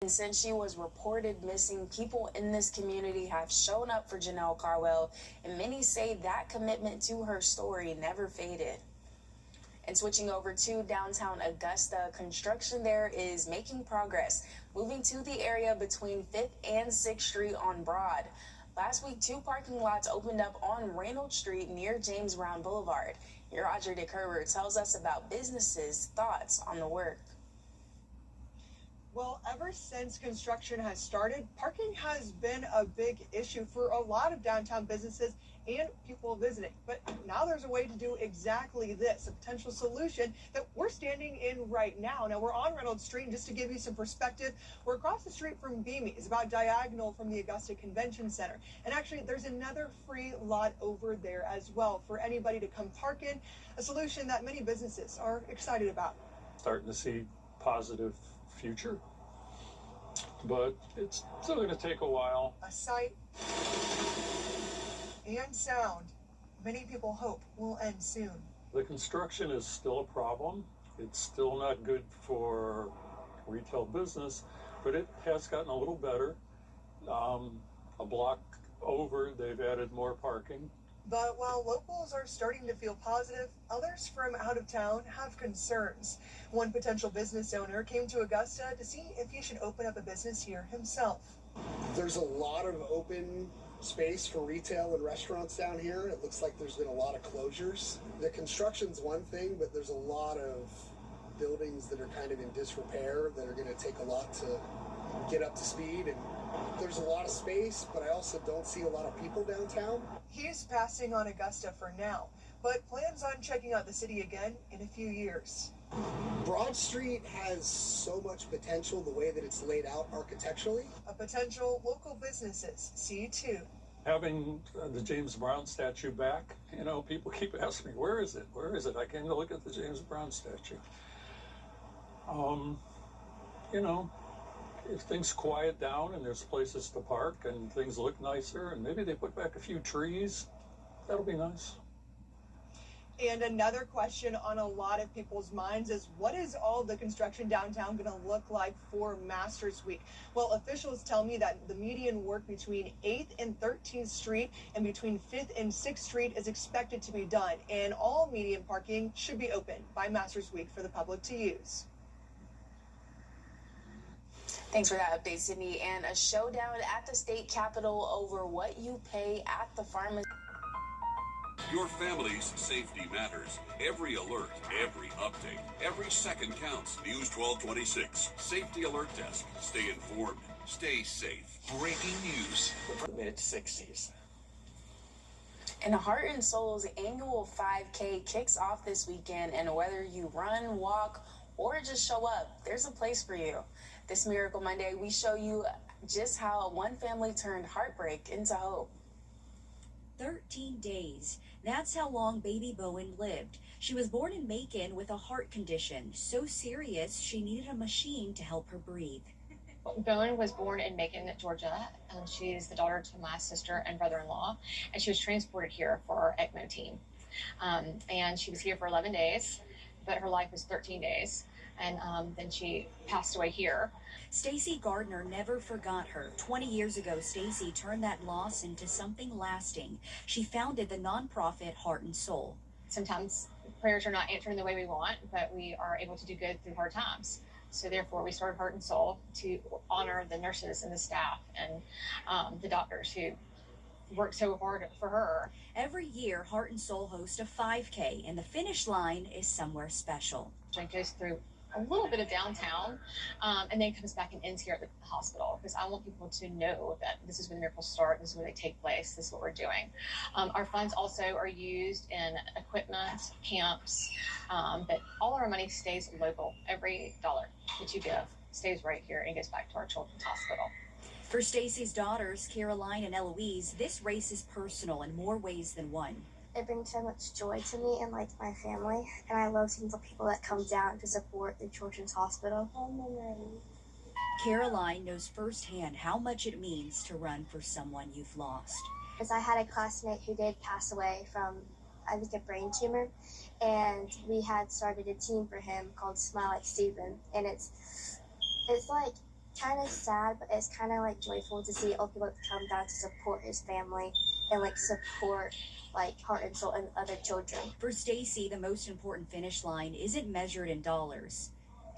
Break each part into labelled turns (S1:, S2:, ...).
S1: And since she was reported missing, people in this community have shown up for Janelle Carwell, and many say that commitment to her story never faded. And switching over to downtown Augusta, construction there is making progress, moving to the area between 5th and 6th Street on Broad. Last week, 2 parking lots opened up on Reynolds Street near James Brown Boulevard. Your Wrdw tells us about businesses' thoughts on the work.
S2: Well, ever since construction has started, parking has been a big issue for a lot of downtown businesses and people visiting. But now there's a way to do exactly this, a potential solution that we're standing in right now. Now, we're on Reynolds Street, and just to give you some perspective, we're across the street from Beamy. It's about diagonal from the Augusta Convention Center. And actually, there's another free lot over there as well for anybody to come park in, a solution that many businesses are excited about.
S3: Starting to see positive future, but it's still going to take a while.
S2: A sight and sound many people hope will end soon.
S3: The construction is still a problem. It's still not good for retail business, but it has gotten a little better. A block over, they've added more parking.
S2: But while locals are starting to feel positive, others from out of town have concerns. One potential business owner came to Augusta to see if he should open up a business here himself.
S4: There's a lot of open space for retail and restaurants down here. It looks like there's been a lot of closures. The construction's one thing, but there's a lot of buildings that are kind of in disrepair that are going to take a lot to get up to speed, and there's a lot of space, but I also don't see a lot of people downtown.
S2: He's passing on Augusta for now, but plans on checking out the city again in a few years.
S4: Broad Street has so much potential the way that it's laid out architecturally.
S2: A potential local businesses see too.
S3: Having the James Brown statue back, you know, people keep asking me, where is it? Where is it? I came to look at the James Brown statue. You know, if things quiet down and there's places to park and things look nicer and maybe they put back a few trees, that'll be nice.
S2: And another question on a lot of people's minds is, what is all the construction downtown going to look like for Masters Week? Well, officials tell me that the median work between 8th and 13th Street and between 5th and 6th Street is expected to be done, and all median parking should be open by Masters Week for the public to use.
S1: Thanks for that update, Sydney. And a showdown at the state capitol over what you pay at the pharmacy.
S5: Your family's safety matters. Every alert, every update, every second counts. News 1226. Safety Alert Desk. Stay informed. Stay safe. Breaking news.
S6: Mid-60s.
S1: And Heart and Soul's annual 5K kicks off this weekend, and whether you run, walk, or just show up, there's a place for you. This Miracle Monday, we show you just how one family turned heartbreak into hope.
S7: 13 days. That's how long baby Bowen lived. She was born in Macon with a heart condition so serious she needed a machine to help her breathe.
S8: Bowen was born in Macon, Georgia, and she's the daughter to my sister and brother-in-law, and she was transported here for our ECMO team. And she was here for 11 days, but her life was 13 days, and then she passed away here.
S7: Stacy Gardner never forgot her. 20 years ago, Stacy turned that loss into something lasting. She founded the nonprofit Heart and Soul.
S8: Sometimes prayers are not answered the way we want, but we are able to do good through hard times. So therefore, we started Heart and Soul to honor the nurses and the staff and the doctors who worked so hard for her.
S7: Every year, Heart and Soul hosts a 5K, and the finish line is somewhere special.
S8: It goes through a little bit of downtown, and then comes back and ends here at the hospital, because I want people to know that this is where the miracles start, this is where they take place, this is what we're doing. Our funds also are used in equipment, camps, but all of our money stays local. Every dollar that you give stays right here and goes back to our children's hospital.
S7: For Stacy's daughters, Caroline and Eloise, this race is personal in more ways than one.
S9: It brings so much joy to me and like my family, and I love seeing the people that come down to support the Children's Hospital.
S7: Caroline knows firsthand how much it means to run for someone you've lost.
S9: Because I had a classmate who did pass away from, I think, a brain tumor, and we had started a team for him called Smile Like Stephen, and it's like kind of sad, but it's kind of like joyful to see all people come down to support his family and like support like Heart and Soul and other children.
S7: For Stacy, the most important finish line isn't measured in dollars.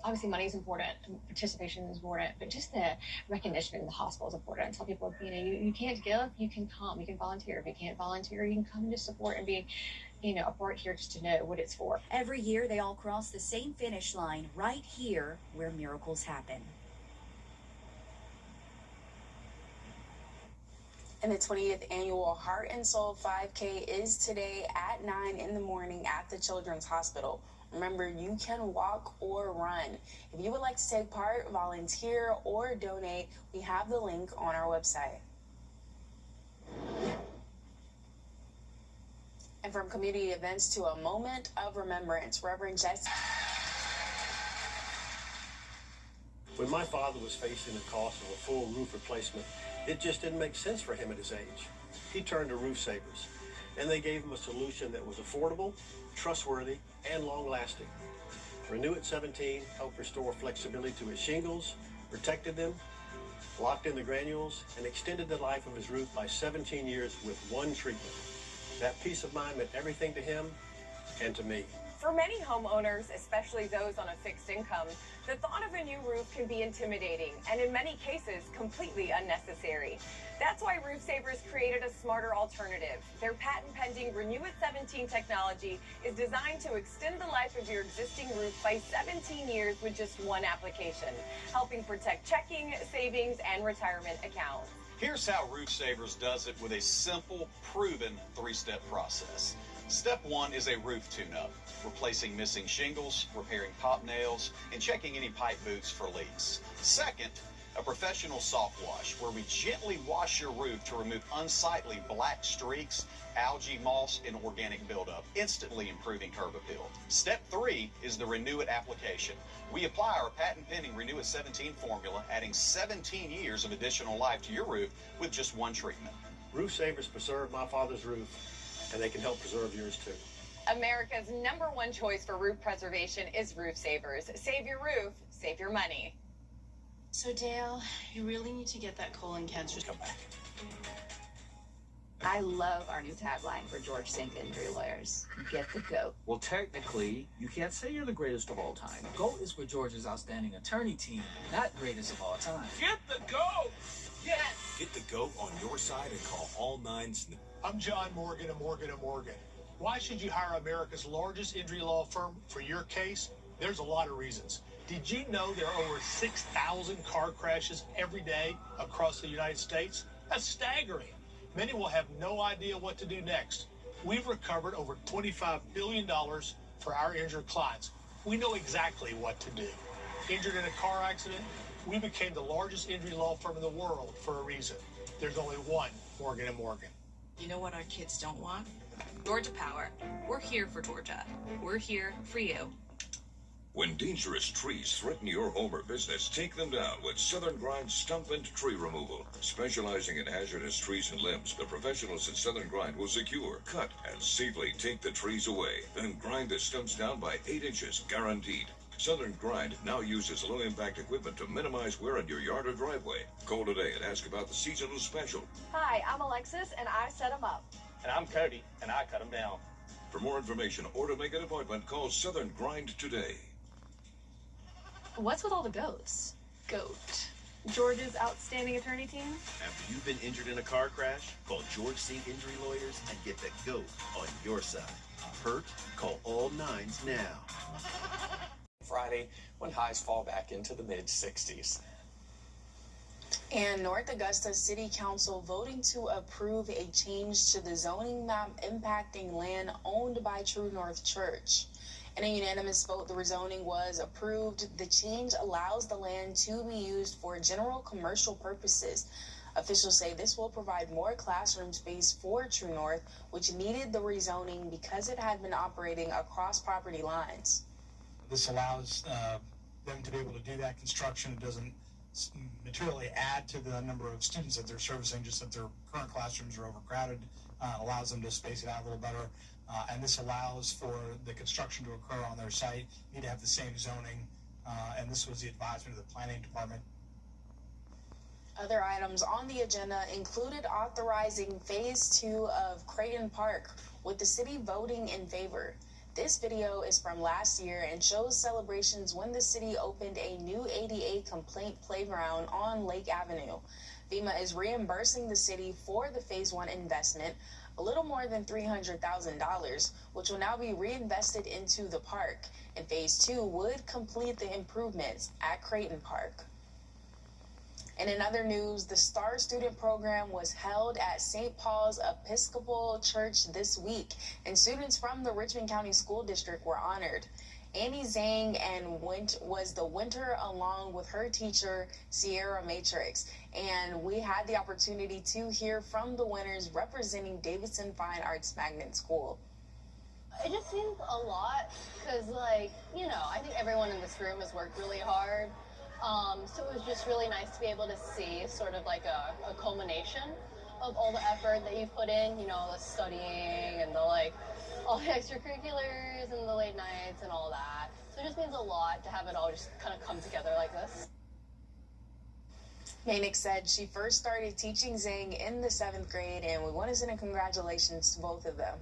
S8: Obviously, money is important, and participation is important, but just the recognition in the hospital is important. And tell people, you can't give, you can come, you can volunteer. If you can't volunteer, you can come and just support and be, a part here just to know what it's for.
S7: Every year, they all cross the same finish line right here where miracles happen.
S1: And the 20th annual Heart and Soul 5K is today at 9 in the morning at the Children's Hospital. Remember, you can walk or run. If you would like to take part, volunteer, or donate, we have the link on our website. And from community events to a moment of remembrance, Reverend Jesse.
S6: When my father was facing the cost of a full roof replacement, it just didn't make sense for him at his age. He turned to Roof Savers, and they gave him a solution that was affordable, trustworthy, and long-lasting. Renew at 17 helped restore flexibility to his shingles, protected them, locked in the granules, and extended the life of his roof by 17 years with one treatment. That peace of mind meant everything to him and to me.
S10: For many homeowners, especially those on a fixed income, the thought of a new roof can be intimidating and in many cases completely unnecessary. That's why Roof Savers created a smarter alternative. Their patent-pending Renew at 17 technology is designed to extend the life of your existing roof by 17 years with just one application, helping protect checking, savings, and retirement accounts.
S11: Here's how Roof Savers does it with a simple, proven 3-step process. Step 1 is a roof tune-up, replacing missing shingles, repairing pop nails, and checking any pipe boots for leaks. Second, a professional soft wash, where we gently wash your roof to remove unsightly black streaks, algae, moss, and organic buildup, instantly improving curb appeal. Step 3 is the Renew It application. We apply our patent-pending Renew It 17 formula, adding 17 years of additional life to your roof with just one treatment.
S6: Roof Savers preserved my father's roof, and they can help preserve yours too.
S10: America's #1 choice for roof preservation is Roof Savers. Save your roof, save your money.
S12: So Dale, you really need to get that colon cancer come back.
S13: I love our new tagline for George Sink Injury Lawyers. Get the GOAT.
S14: Well, technically, you can't say you're the greatest of all time. GOAT is for George's outstanding attorney team, not greatest of all time.
S15: Get the GOAT!
S10: Yes!
S15: Get the GOAT on your side and call all 9s.
S16: I'm John Morgan of Morgan & Morgan. Why should you hire America's largest injury law firm for your case? There's a lot of reasons. Did you know there are over 6,000 car crashes every day across the United States? That's staggering. Many will have no idea what to do next. We've recovered over $25 billion for our injured clients. We know exactly what to do. Injured in a car accident? We became the largest injury law firm in the world for a reason. There's only one Morgan & Morgan.
S12: You know what our kids don't want? Georgia Power. We're here for Georgia. We're here for you.
S17: When dangerous trees threaten your home or business, take them down with Southern Grind Stump and Tree Removal. Specializing in hazardous trees and limbs, the professionals at Southern Grind will secure, cut, and safely take the trees away. Then grind the stumps down by 8 inches, guaranteed. Southern Grind now uses low-impact equipment to minimize wear on your yard or driveway. Call today and ask about the seasonal special.
S18: Hi, I'm Alexis, and I set them up.
S19: And I'm Cody, and I cut them down.
S17: For more information or to make an appointment, call Southern Grind today.
S18: What's with all the goats? GOAT. George's outstanding attorney team?
S20: After you've been injured in a car crash, call George Sink Injury Lawyers and get the GOAT on your side. Hurt? Call all 9s now.
S21: Friday, when highs fall back into the mid-60s.
S1: And North Augusta City Council voting to approve a change to the zoning map impacting land owned by True North Church. In a unanimous vote, the rezoning was approved. The change allows the land to be used for general commercial purposes. Officials say this will provide more classroom space for True North, which needed the rezoning because it had been operating across property lines.
S22: This allows them to be able to do that construction. It doesn't materially add to the number of students that they're servicing, just that their current classrooms are overcrowded. Allows them to space it out a little better. And this allows for the construction to occur on their site. Need to have the same zoning. And this was the advisement of the planning department.
S1: Other items on the agenda included authorizing Phase 2 of Creighton Park, with the city voting in favor. This video is from last year and shows celebrations when the city opened a new ADA complaint playground on Lake Avenue. FEMA is reimbursing the city for the Phase 1 investment, a little more than $300,000, which will now be reinvested into the park, and Phase 2 would complete the improvements at Creighton Park. And in other news, the STAR student program was held at St. Paul's Episcopal Church this week, and students from the Richmond County School District were honored. Annie Zhang was the winner along with her teacher, Sierra Matrix, and we had the opportunity to hear from the winners representing Davidson Fine Arts Magnet School.
S3: It just seems a lot because, I think everyone in this room has worked really hard. So it was just really nice to be able to see sort of like a culmination of all the effort that you've put in, the studying and all the extracurriculars and the late nights and all that. So it just means a lot to have it all just kind of come together like this.
S1: Manick said she first started teaching Zhang in the 7th grade, and we want to send a congratulations to both of them.